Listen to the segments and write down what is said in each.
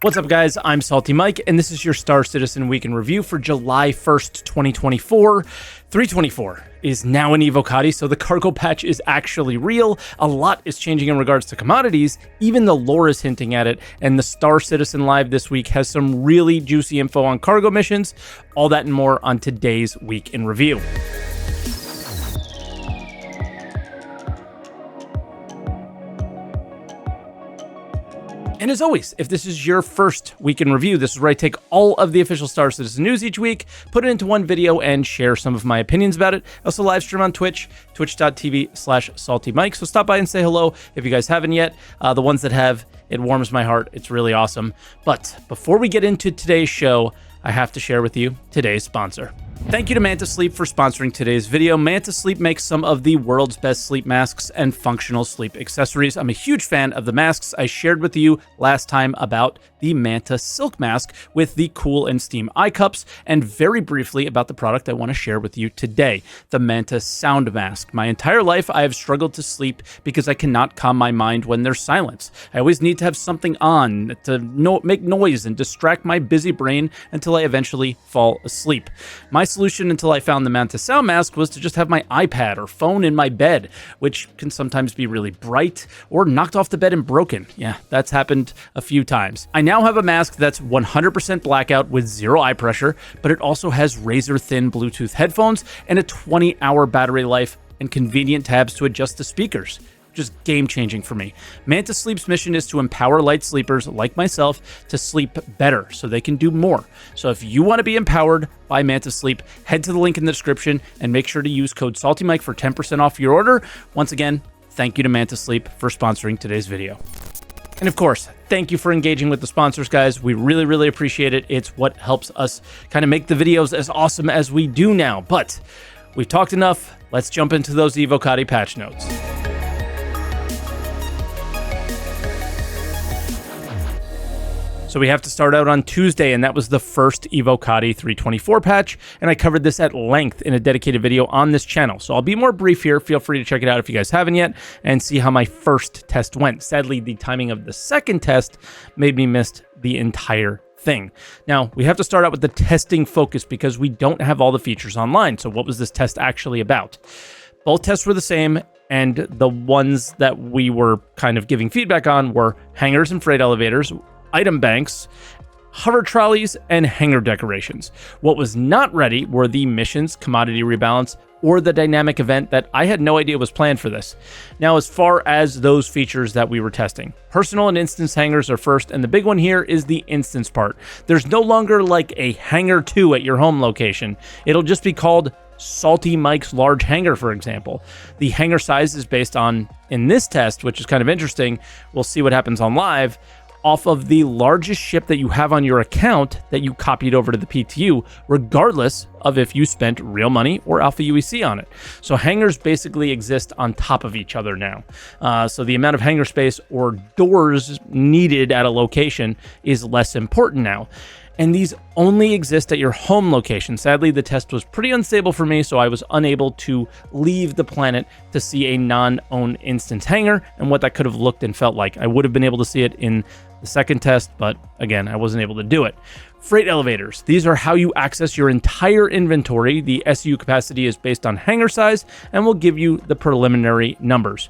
What's up, guys? I'm SaltEMike, and this is your Star Citizen Week in Review for July 1st, 2024. 324 is now an Evo Patch, so the cargo patch is actually real. A lot is changing in regards to commodities. Even the lore is hinting at it, and the Star Citizen Live this week has some really juicy info on cargo missions. All that and more on today's Week in Review. And as always, if this is your first Week in Review, this is where I take all of the official Star Citizen news each week, put it into one video, and share some of my opinions about it. I also live stream on Twitch, twitch.tv/SaltEMike. So stop by and say hello if you guys haven't yet. The ones that have, it warms my heart. It's really awesome. But before we get into today's show, I have to share with you today's sponsor. Thank you to Manta Sleep for sponsoring today's video. Manta Sleep makes some of the world's best sleep masks and functional sleep accessories. I'm a huge fan of the masks. I shared with you last time about the Manta Silk Mask with the Cool and Steam eye cups, and very briefly about the product I want to share with you today, the Manta Sound Mask. My entire life, I have struggled to sleep because I cannot calm my mind when there's silence. I always need to have something on to make noise and distract my busy brain until I eventually fall asleep. My solution until I found the Manta Sound Mask was to just have my iPad or phone in my bed, which can sometimes be really bright or knocked off the bed and broken. Yeah, that's happened a few times. I now have a mask that's 100% blackout with zero eye pressure, but it also has razor thin Bluetooth headphones and a 20-hour battery life and convenient tabs to adjust the speakers. Just game-changing for me. Manta Sleep's mission is to empower light sleepers like myself to sleep better so they can do more. So if you want to be empowered by Manta Sleep, head to the link in the description and make sure to use code SaltEMike for 10% off your order. Once again, thank you to Manta Sleep for sponsoring today's video. And of course, thank you for engaging with the sponsors, guys. We really, really appreciate it. It's what helps us kind of make the videos as awesome as we do now. But we've talked enough. Let's jump into those Evo Patch patch notes. So we have to start out on Tuesday, and that was the first Evo Patch 324 patch, and I covered this at length in a dedicated video on this channel. So I'll be more brief here. Feel free to check it out if you guys haven't yet, and see how my first test went. Sadly, the timing of the second test made me miss the entire thing. Now, we have to start out with the testing focus because we don't have all the features online. So what was this test actually about? Both tests were the same, and the ones that we were kind of giving feedback on were hangars and freight elevators, item banks, hover trolleys, and hangar decorations. What was not ready were the missions, commodity rebalance, or the dynamic event that I had no idea was planned for this. Now, as far as those features that we were testing, personal and instance hangars are first, and the big one here is the instance part. There's no longer like a hangar 2 at your home location. It'll just be called SaltEMike's large hangar, for example. The hangar size is based on, in this test, which is kind of interesting, we'll see what happens on live, off of the largest ship that you have on your account that you copied over to the PTU, regardless of if you spent real money or Alpha UEC on it. So hangars basically exist on top of each other now. So the amount of hangar space or doors needed at a location is less important now. And these only exist at your home location. Sadly, the test was pretty unstable for me, so I was unable to leave the planet to see a non-owned instance hangar and what that could have looked and felt like. I would have been able to see it in the second test, but again, I wasn't able to do it. Freight elevators. These are how you access your entire inventory. The SU capacity is based on hangar size and will give you the preliminary numbers.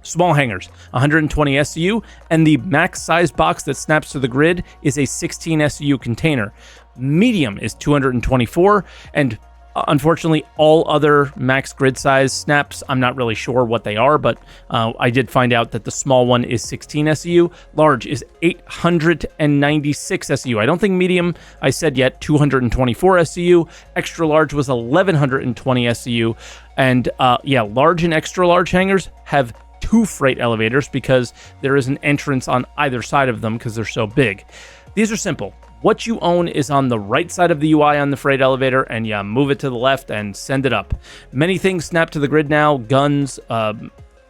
Small hangars, 120 SU, and the max size box that snaps to the grid is a 16 SU container. Medium is 224, and unfortunately, all other max grid size snaps, I'm not really sure what they are, but I did find out that the small one is 16 SU. Large is 896 SU. I don't think medium, I said yet, 224 SU. Extra large was 1120 SU. And yeah, large and extra large hangars have 2 freight elevators because there is an entrance on either side of them because they're so big. These are simple. What you own is on the right side of the UI on the freight elevator, and yeah, move it to the left and send it up. Many things snap to the grid now, guns,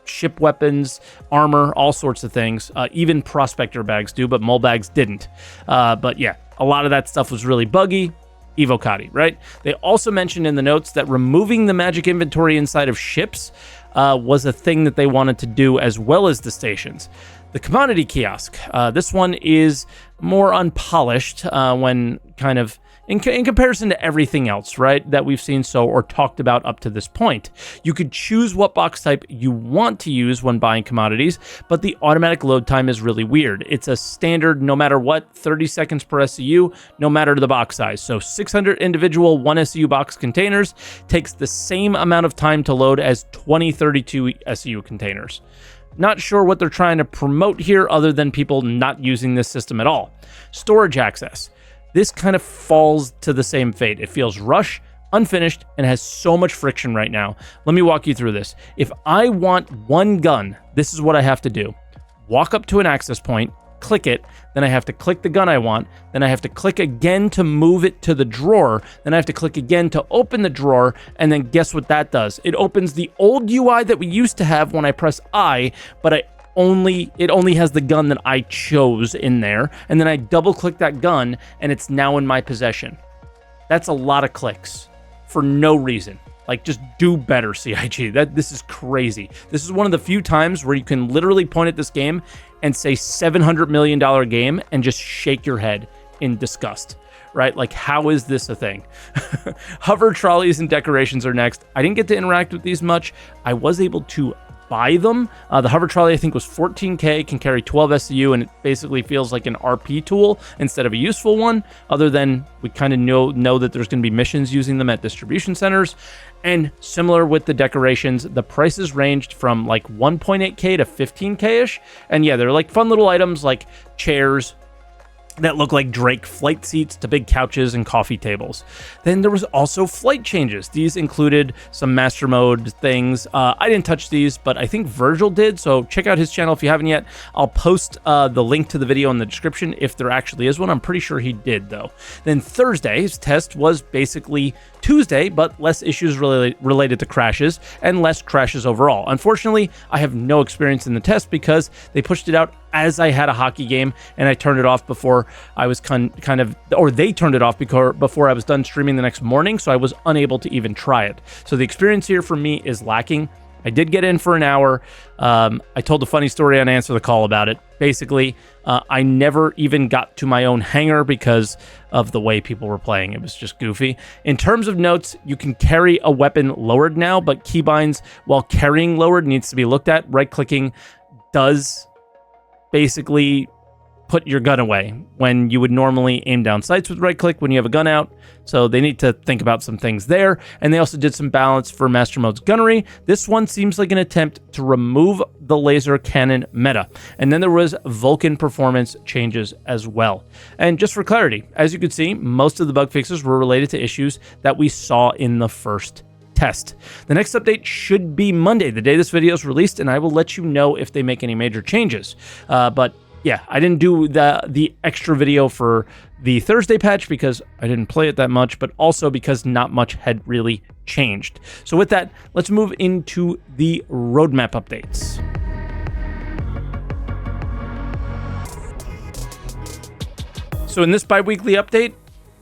ship weapons, armor, all sorts of things. Even prospector bags do, but mole bags didn't. But yeah, a lot of that stuff was really buggy. Evo Patch, right? They also mentioned in the notes that removing the magic inventory inside of ships was a thing that they wanted to do, as well as the stations. The commodity kiosk. This one is more unpolished when kind of in comparison to everything else, right, that we've seen or talked about up to this point. You could choose what box type you want to use when buying commodities, but the automatic load time is really weird. It's a standard, no matter what, 30 seconds per SCU, no matter the box size. So 600 individual 1 SCU box containers takes the same amount of time to load as 2032 SCU containers. Not sure what they're trying to promote here other than people not using this system at all. Storage access. This kind of falls to the same fate. It feels rushed, unfinished, and has so much friction right now. Let me walk you through this. If I want one gun, this is what I have to do. Walk up to an access point, click it, then I have to click the gun I want, then I have to click again to move it to the drawer, then I have to click again to open the drawer, and then guess what that does? It opens the old UI that we used to have when I press I, but it only has the gun that I chose in there, and then I double click that gun and it's now in my possession. That's a lot of clicks for no reason. Like, just do better, CIG. This is crazy. This is one of the few times where you can literally point at this game and say $700 million game and just shake your head in disgust, right? Like, how is this a thing? Hover trolleys and decorations are next. I didn't get to interact with these much. I was able to buy them. The hover trolley, I think, was 14K, can carry 12 SCU, and it basically feels like an RP tool instead of a useful one, other than we kind of know that there's going to be missions using them at distribution centers. And similar with the decorations, the prices ranged from like 1.8K to 15K-ish. And yeah, they're like fun little items like chairs that look like Drake flight seats to big couches and coffee tables. Then there was also flight changes. These included some master mode things. I didn't touch these, but I think Virgil did, so check out his channel if you haven't yet. I'll post the link to the video in the description if there actually is one. I'm pretty sure he did, though. Then Thursday's test was basically Tuesday, but less issues related to crashes and less crashes overall. Unfortunately, I have no experience in the test because they pushed it out as I had a hockey game, and I turned it off before I was they turned it off before I was done streaming the next morning, so I was unable to even try it. So the experience here for me is lacking. I did get in for an hour. I told a funny story on Answer the Call about it. Basically, I never even got to my own hangar because of the way people were playing. It was just goofy. In terms of notes, you can carry a weapon lowered now, but keybinds while carrying lowered needs to be looked at. Right-clicking does basically put your gun away when you would normally aim down sights with right click when you have a gun out. So they need to think about some things there. And they also did some balance for Master Mode's gunnery. This one seems like an attempt to remove the laser cannon meta. And then there was Vulcan performance changes as well. And just for clarity, as you can see, most of the bug fixes were related to issues that we saw in the first test. The next update should be Monday, the day this video is released, and I will let you know if they make any major changes. But yeah, I didn't do the extra video for the Thursday patch because I didn't play it that much, but also because not much had really changed. So with that, let's move into the roadmap updates. So in this bi-weekly update,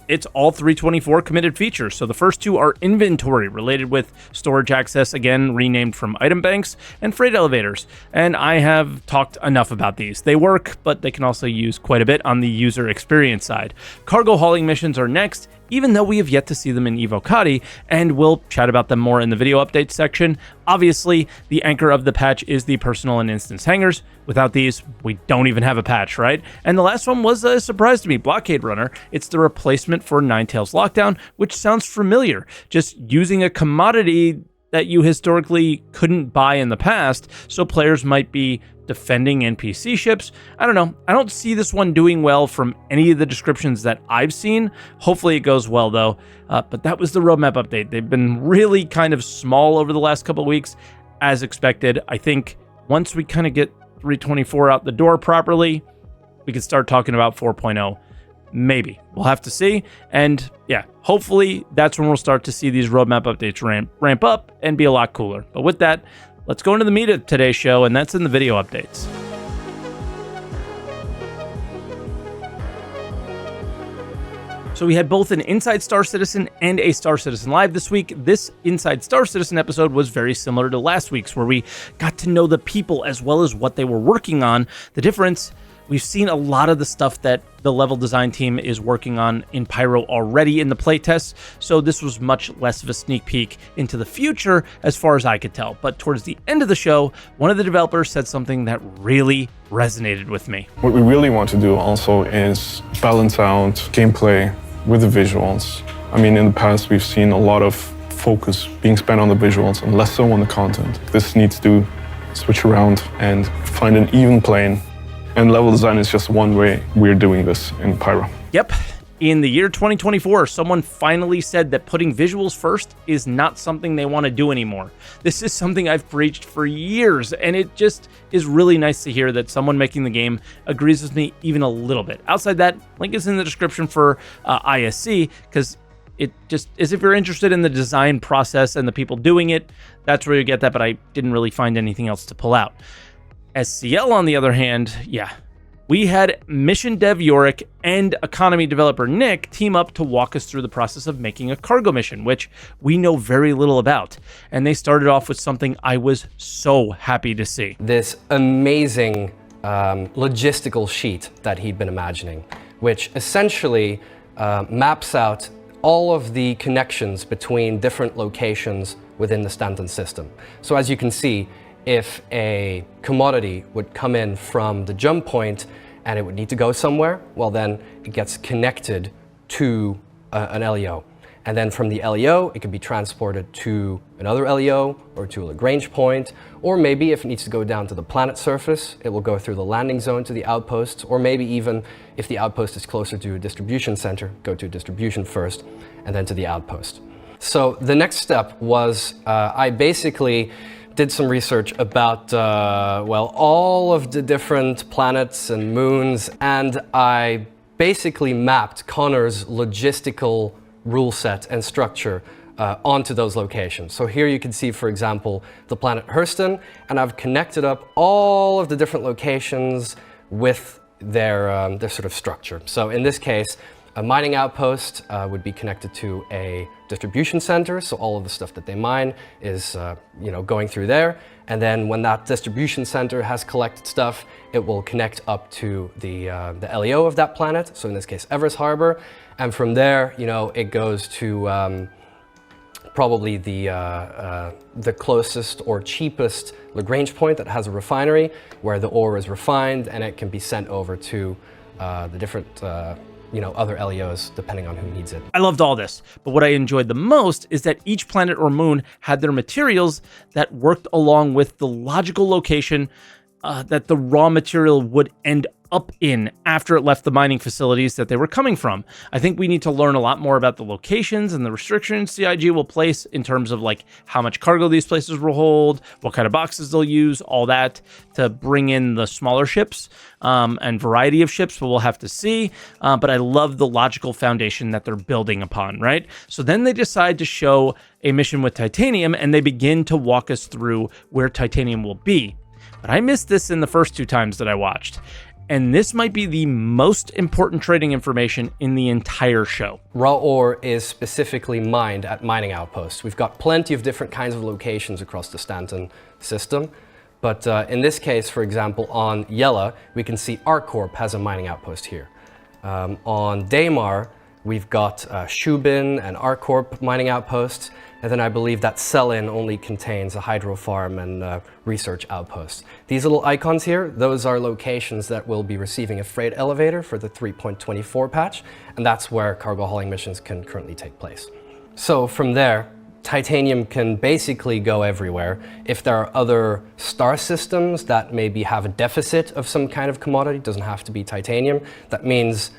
it's all 324 committed features. So the first two are inventory, related with storage access, again, renamed from item banks, and freight elevators. And I have talked enough about these. They work, but they can also use quite a bit on the user experience side. Cargo hauling missions are next, even though we have yet to see them in Evo Patch, and we'll chat about them more in the video updates section. Obviously, the anchor of the patch is the personal and instance hangars. Without these, we don't even have a patch, right? And the last one was a surprise to me, Blockade Runner. It's the replacement for Ninetales Lockdown, which sounds familiar. Just using a commodity that you historically couldn't buy in the past, so players might be defending NPC ships. I don't know. I don't see this one doing well from any of the descriptions that I've seen. Hopefully it goes well, though. But that was the roadmap update. They've been really kind of small over the last couple of weeks, as expected. I think once we kind of get 324 out the door properly, we can start talking about 4.0. Maybe. We'll have to see. And yeah, hopefully that's when we'll start to see these roadmap updates ramp up and be a lot cooler. But with that, let's go into the meat of today's show, and that's in the video updates. So we had both an Inside Star Citizen and a Star Citizen Live this week. This Inside Star Citizen episode was very similar to last week's, where we got to know the people as well as what they were working on. The difference We've seen a lot of the stuff that the level design team is working on in Pyro already in the playtests, so this was much less of a sneak peek into the future as far as I could tell. But towards the end of the show, one of the developers said something that really resonated with me. What we really want to do also is balance out gameplay with the visuals. I mean, in the past, we've seen a lot of focus being spent on the visuals and less so on the content. This needs to switch around and find an even plane. And level design is just one way we're doing this in Pyro. Yep. In the year 2024, someone finally said that putting visuals first is not something they want to do anymore. This is something I've preached for years, and it just is really nice to hear that someone making the game agrees with me even a little bit. Outside that, link is in the description for ISC, because it just is, if you're interested in the design process and the people doing it, that's where you get that, but I didn't really find anything else to pull out. SCL, on the other hand, yeah, we had mission dev Yorick and economy developer Nick team up to walk us through the process of making a cargo mission, which we know very little about. And they started off with something I was so happy to see. This amazing logistical sheet that he'd been imagining, which essentially maps out all of the connections between different locations within the Stanton system. So as you can see, if a commodity would come in from the jump point and it would need to go somewhere, well then it gets connected to an LEO. And then from the LEO, it can be transported to another LEO or to a Lagrange point, or maybe if it needs to go down to the planet surface, it will go through the landing zone to the outpost, or maybe even if the outpost is closer to a distribution center, go to a distribution first and then to the outpost. So the next step was I basically did some research about, well, all of the different planets and moons, and I basically mapped Connor's logistical rule set and structure onto those locations. So here you can see, for example, the planet Hurston, and I've connected up all of the different locations with their sort of structure. So in this case, a mining outpost would be connected to a distribution center, so all of the stuff that they mine is going through there. And then when that distribution center has collected stuff, it will connect up to the LEO of that planet, so in this case Everest Harbor. And from there, it goes to probably the closest or cheapest Lagrange point that has a refinery, where the ore is refined and it can be sent over to the different other LEOs, depending on who needs it. I loved all this, but what I enjoyed the most is that each planet or moon had their materials that worked along with the logical location that the raw material would end up in after it left the mining facilities that they were coming from. I think we need to learn a lot more about the locations and the restrictions CIG will place in terms of like how much cargo these places will hold, what kind of boxes they'll use, all that to bring in the smaller ships and variety of ships, but we'll have to see. But I love the logical foundation that they're building upon, right? So then they decide to show a mission with Titanium and they begin to walk us through where Titanium will be. But I missed this in the first two times that I watched. And this might be the most important trading information in the entire show. Raw ore is specifically mined at mining outposts. We've got plenty of different kinds of locations across the Stanton system. But in this case, for example, on Yela, we can see ArcCorp has a mining outpost here. On Daymar, we've got Shubin and ArcCorp mining outposts. And then I believe that Selin only contains a hydro farm and research outpost. These little icons here, those are locations that will be receiving a freight elevator for the 3.24 patch, and that's where cargo hauling missions can currently take place. So from there, Titanium can basically go everywhere. If there are other star systems that maybe have a deficit of some kind of commodity, doesn't have to be Titanium, that means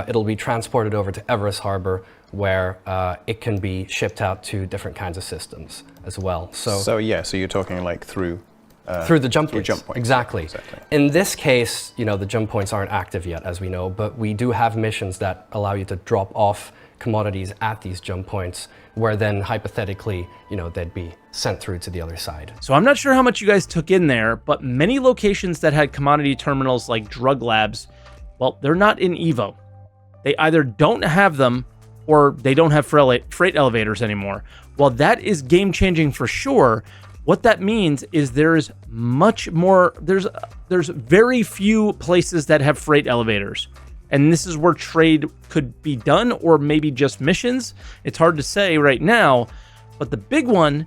it'll be transported over to Everest Harbor, where it can be shipped out to different kinds of systems as well. So you're talking like through the jump points. Exactly. Exactly. In this case, the jump points aren't active yet, as we know, but we do have missions that allow you to drop off commodities at these jump points, where then hypothetically, they'd be sent through to the other side. So I'm not sure how much you guys took in there, but many locations that had commodity terminals like drug labs, well, they're not in Evo. They either don't have them or they don't have freight elevators anymore. While that is game-changing for sure, What that means is there's much more, there's very few places that have freight elevators. And this is where trade could be done, or maybe just missions. It's hard to say right now, but the big one,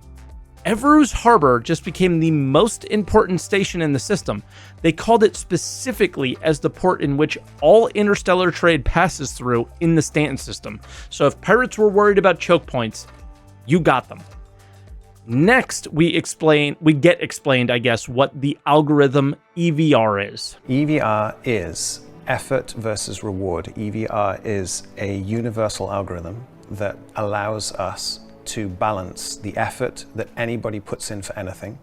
Everus Harbor just became the most important station in the system. They called it specifically as the port in which all interstellar trade passes through in the Stanton system. So if pirates were worried about choke points, you got them. Next, we get explained, I guess, what the algorithm EVR is. EVR is effort versus reward. EVR is a universal algorithm that allows us to balance the effort that anybody puts in for anything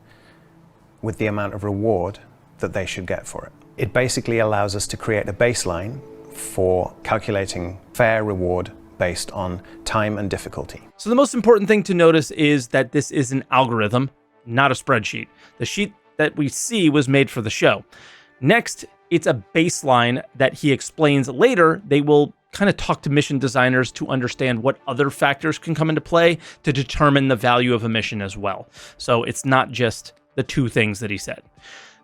with the amount of reward that they should get for it. It basically allows us to create a baseline for calculating fair reward based on time and difficulty. So the most important thing to notice is that this is an algorithm, not a spreadsheet. The sheet that we see was made for the show. Next, it's a baseline that he explains later. They will kind of talk to mission designers to understand what other factors can come into play to determine the value of a mission as well. So it's not just the two things that he said.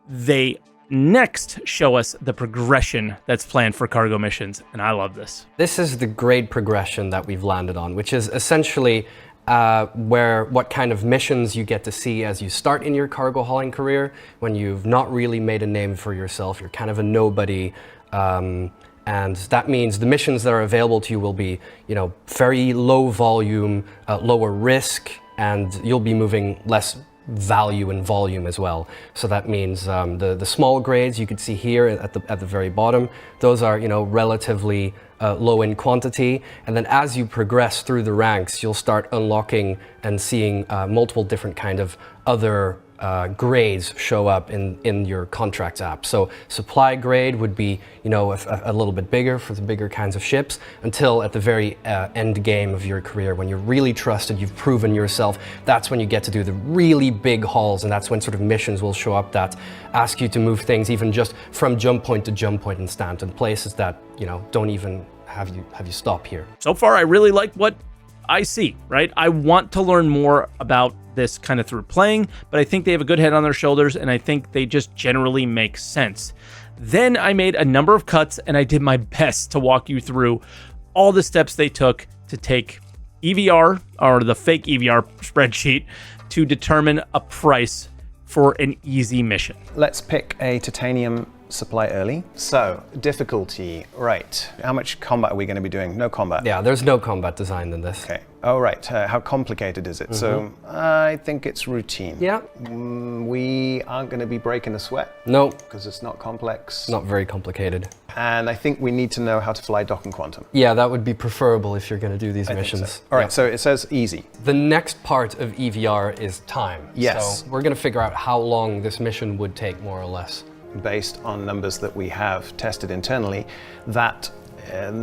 They next show us the progression that's planned for cargo missions, and I love this. This is the grade progression that we've landed on, which is essentially what kind of missions you get to see as you start in your cargo hauling career, when you've not really made a name for yourself, you're kind of a nobody, and that means the missions that are available to you will be, very low volume, lower risk, and you'll be moving less value and volume as well. So that means the small grades you could see here at the very bottom, those are relatively low in quantity, and then as you progress through the ranks, you'll start unlocking and seeing multiple different kind of other grades show up in your contracts app. So supply grade would be a little bit bigger for the bigger kinds of ships, until at the very end game of your career, when you're really trusted, you've proven yourself, that's when you get to do the really big hauls, and that's when sort of missions will show up that ask you to move things even just from jump point to jump point in Stanton, places that don't even have you stop here. So far, I really like what I see, right? I want to learn more about this kind of through playing, but I think they have a good head on their shoulders, and I think they just generally make sense. Then I made a number of cuts, and I did my best to walk you through all the steps they took to take EVR, or the fake EVR spreadsheet, to determine a price for an easy mission. Let's pick a titanium supply early. So, difficulty, right. How much combat are we going to be doing? No combat. Yeah, there's no combat designed in this. Okay. Oh, right. How complicated is it? So, I think it's routine. Yeah. We aren't going to be breaking a sweat. No. Because it's not complex. Not very complicated. And I think we need to know how to fly dock and quantum. Yeah, that would be preferable if you're going to do these missions. So. All right, so it says easy. The next part of EVR is time. Yes. So we're going to figure out how long this mission would take, more or less. Based on numbers that we have tested internally, that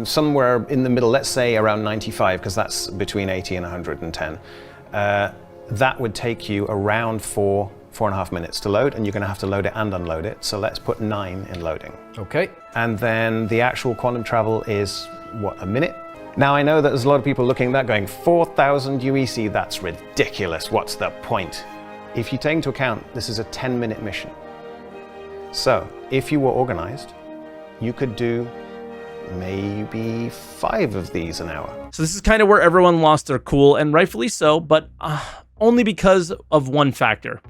somewhere in the middle, let's say around 95, because that's between 80 and 110, that would take you around 4.5 minutes to load, and you're going to have to load it and unload it. So let's put 9 in loading. Okay. And then the actual quantum travel is, what, a minute? Now I know that there's a lot of people looking at that going, 4,000 UEC, that's ridiculous, what's the point? If you take into account, this is a 10-minute mission. So, if you were organized, you could do maybe 5 of these an hour. So this is kind of where everyone lost their cool, and rightfully so, but only because of one factor.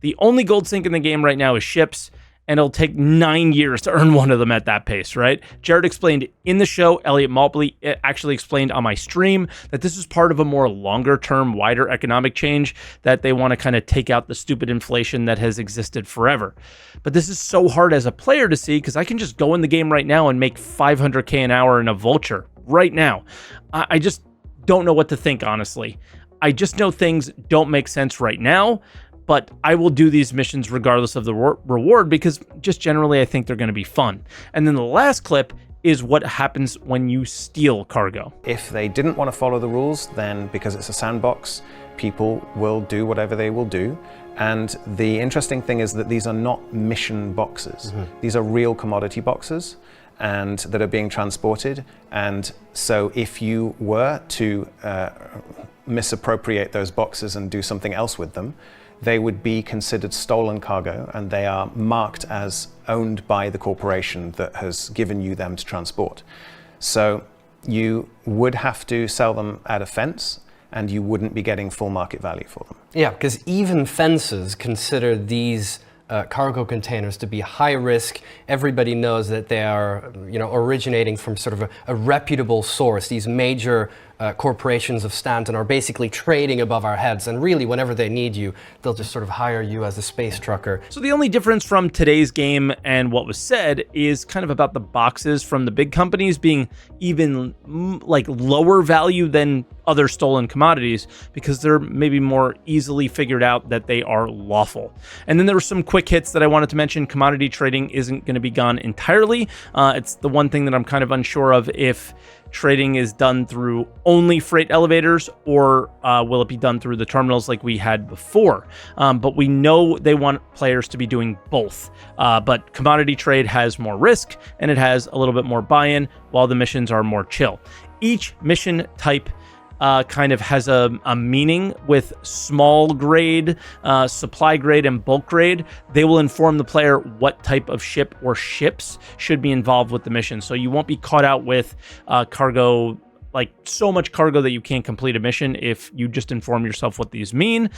The only gold sink in the game right now is ships, and it'll take 9 years to earn one of them at that pace, right? Jared explained in the show, Elliot Maltley actually explained on my stream, that this is part of a more longer-term, wider economic change, that they want to kind of take out the stupid inflation that has existed forever. But this is so hard as a player to see, because I can just go in the game right now and make 500K an hour in a Vulture right now. I just don't know what to think, honestly. I just know things don't make sense right now, but I will do these missions regardless of the reward, because just generally I think they're going to be fun. And then the last clip is what happens when you steal cargo. If they didn't want to follow the rules, then because it's a sandbox, people will do whatever they will do. And the interesting thing is that these are not mission boxes. These are real commodity boxes, and that are being transported. And so if you were to misappropriate those boxes and do something else with them, they would be considered stolen cargo, and they are marked as owned by the corporation that has given you them to transport. So you would have to sell them at a fence, and you wouldn't be getting full market value for them. Yeah, because even fences consider these cargo containers to be high risk. Everybody knows that they are, originating from sort of a reputable source. These major corporations of Stanton are basically trading above our heads, and really, whenever they need you, they'll just sort of hire you as a space trucker. So the only difference from today's game and what was said is kind of about the boxes from the big companies being even like lower value than other stolen commodities, because they're maybe more easily figured out that they are lawful. And then there were some quick hits that I wanted to mention. Commodity trading isn't going to be gone entirely. It's the one thing that I'm kind of unsure of, if trading is done through only freight elevators, or will it be done through the terminals like we had before? But we know they want players to be doing both. But commodity trade has more risk, and it has a little bit more buy-in, while the missions are more chill. Each mission type kind of has a meaning. With small grade, supply grade, and bulk grade, they will inform the player what type of ship or ships should be involved with the mission. So you won't be caught out with cargo, like so much cargo that you can't complete a mission if you just inform yourself what these mean.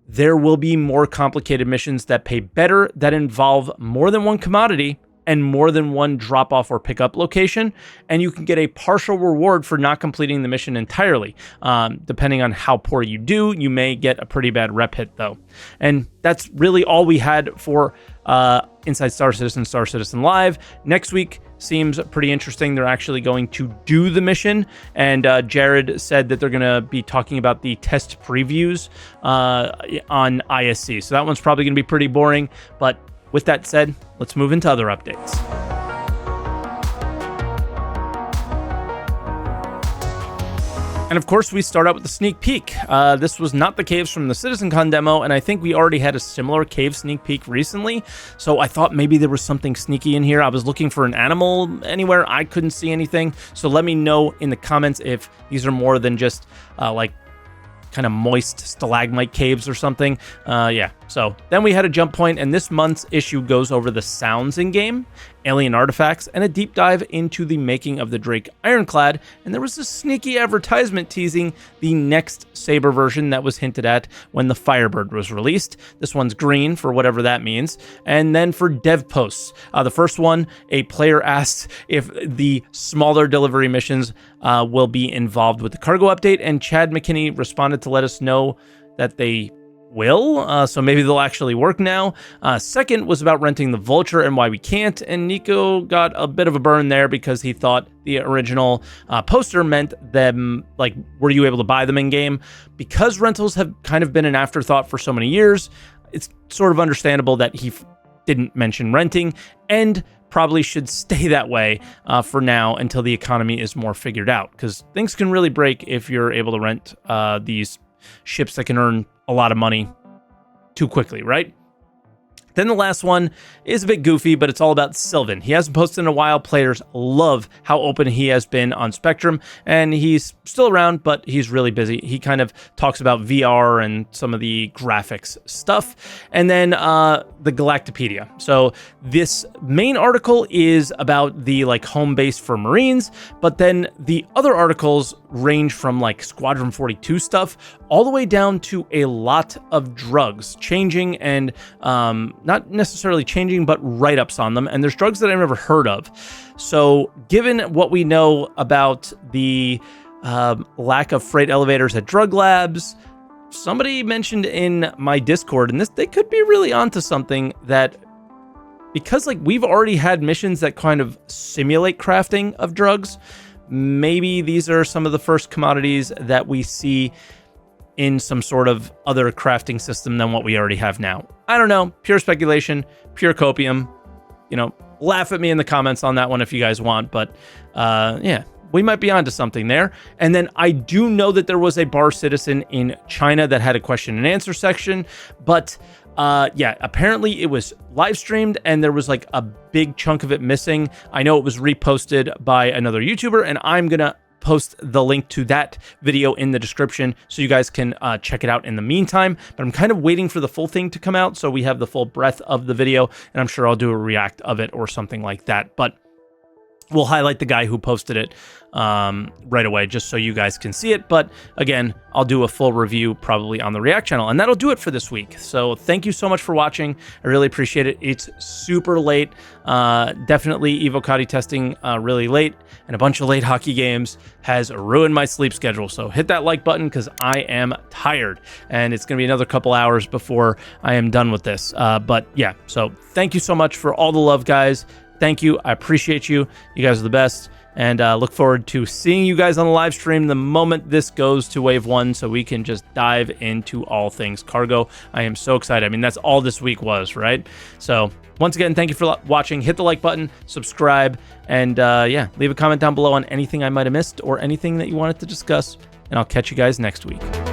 There will be more complicated missions that pay better, that involve more than one commodity and more than one drop-off or pickup location, and you can get a partial reward for not completing the mission entirely. Depending on how poor you do, you may get a pretty bad rep hit, though. And that's really all we had for Inside Star Citizen Live. Next week seems pretty interesting. They're actually going to do the mission, and Jared said that they're going to be talking about the test previews on ISC. So that one's probably going to be pretty boring, but with that said, let's move into other updates. And of course, we start out with the sneak peek. This was not the caves from the CitizenCon demo, and I think we already had a similar cave sneak peek recently, so I thought maybe there was something sneaky in here. I was looking for an animal anywhere. I couldn't see anything, so let me know in the comments if these are more than just like kind of moist stalagmite caves or something. Yeah, so then we had a jump point, and this month's issue goes over the sounds in game, alien artifacts, and a deep dive into the making of the Drake Ironclad. And there was a sneaky advertisement teasing the next Saber version that was hinted at when the Firebird was released. This one's green for whatever that means. And then for dev posts, the first one, a player asked if the smaller delivery missions will be involved with the cargo update, and Chad McKinney responded to let us know that they will, so maybe they'll actually work now. Second was about renting the Vulture and why we can't, and Nico got a bit of a burn there because he thought the original poster meant them, like, were you able to buy them in game? Because rentals have kind of been an afterthought for so many years, it's sort of understandable that he didn't mention renting, and probably should stay that way for now until the economy is more figured out, because things can really break if you're able to rent these ships that can earn a lot of money too quickly, right? Then the last one is a bit goofy, but it's all about Sylvan. He hasn't posted in a while. Players love how open he has been on Spectrum, and he's still around, but he's really busy. He kind of talks about VR and some of the graphics stuff. And then the Galactopedia. So this main article is about the like home base for Marines, but then the other articles range from like Squadron 42 stuff all the way down to a lot of drugs changing, and not necessarily changing, but write-ups on them. And there's drugs that I've never heard of. So given what we know about the lack of freight elevators at drug labs, somebody mentioned in my Discord, and they could be really onto something, that because like we've already had missions that kind of simulate crafting of drugs, maybe these are some of the first commodities that we see in some sort of other crafting system than what we already have now. I don't know, pure speculation, pure copium. You know, laugh at me in the comments on that one if you guys want, but yeah, we might be onto something there. And then I do know that there was a bar citizen in China that had a question and answer section, but yeah, apparently it was live streamed and there was like a big chunk of it missing. I know it was reposted by another YouTuber, and I'm gonna post the link to that video in the description so you guys can check it out in the meantime. But I'm kind of waiting for the full thing to come out so we have the full breadth of the video, and I'm sure I'll do a react of it or something like that. But we'll highlight the guy who posted it right away just so you guys can see it. But again, I'll do a full review probably on the React channel, and that'll do it for this week. So thank you so much for watching. I really appreciate it. It's super late. Definitely Evo Kati testing really late, and a bunch of late hockey games has ruined my sleep schedule. So hit that like button because I am tired, and it's going to be another couple hours before I am done with this. But yeah, so thank you so much for all the love, guys. Thank you. I appreciate you. You guys are the best. And look forward to seeing you guys on the live stream the moment this goes to Wave 1 so we can just dive into all things cargo. I am so excited. I mean, that's all this week was, right? So once again, thank you for watching. Hit the like button, subscribe, and yeah, leave a comment down below on anything I might have missed or anything that you wanted to discuss. And I'll catch you guys next week.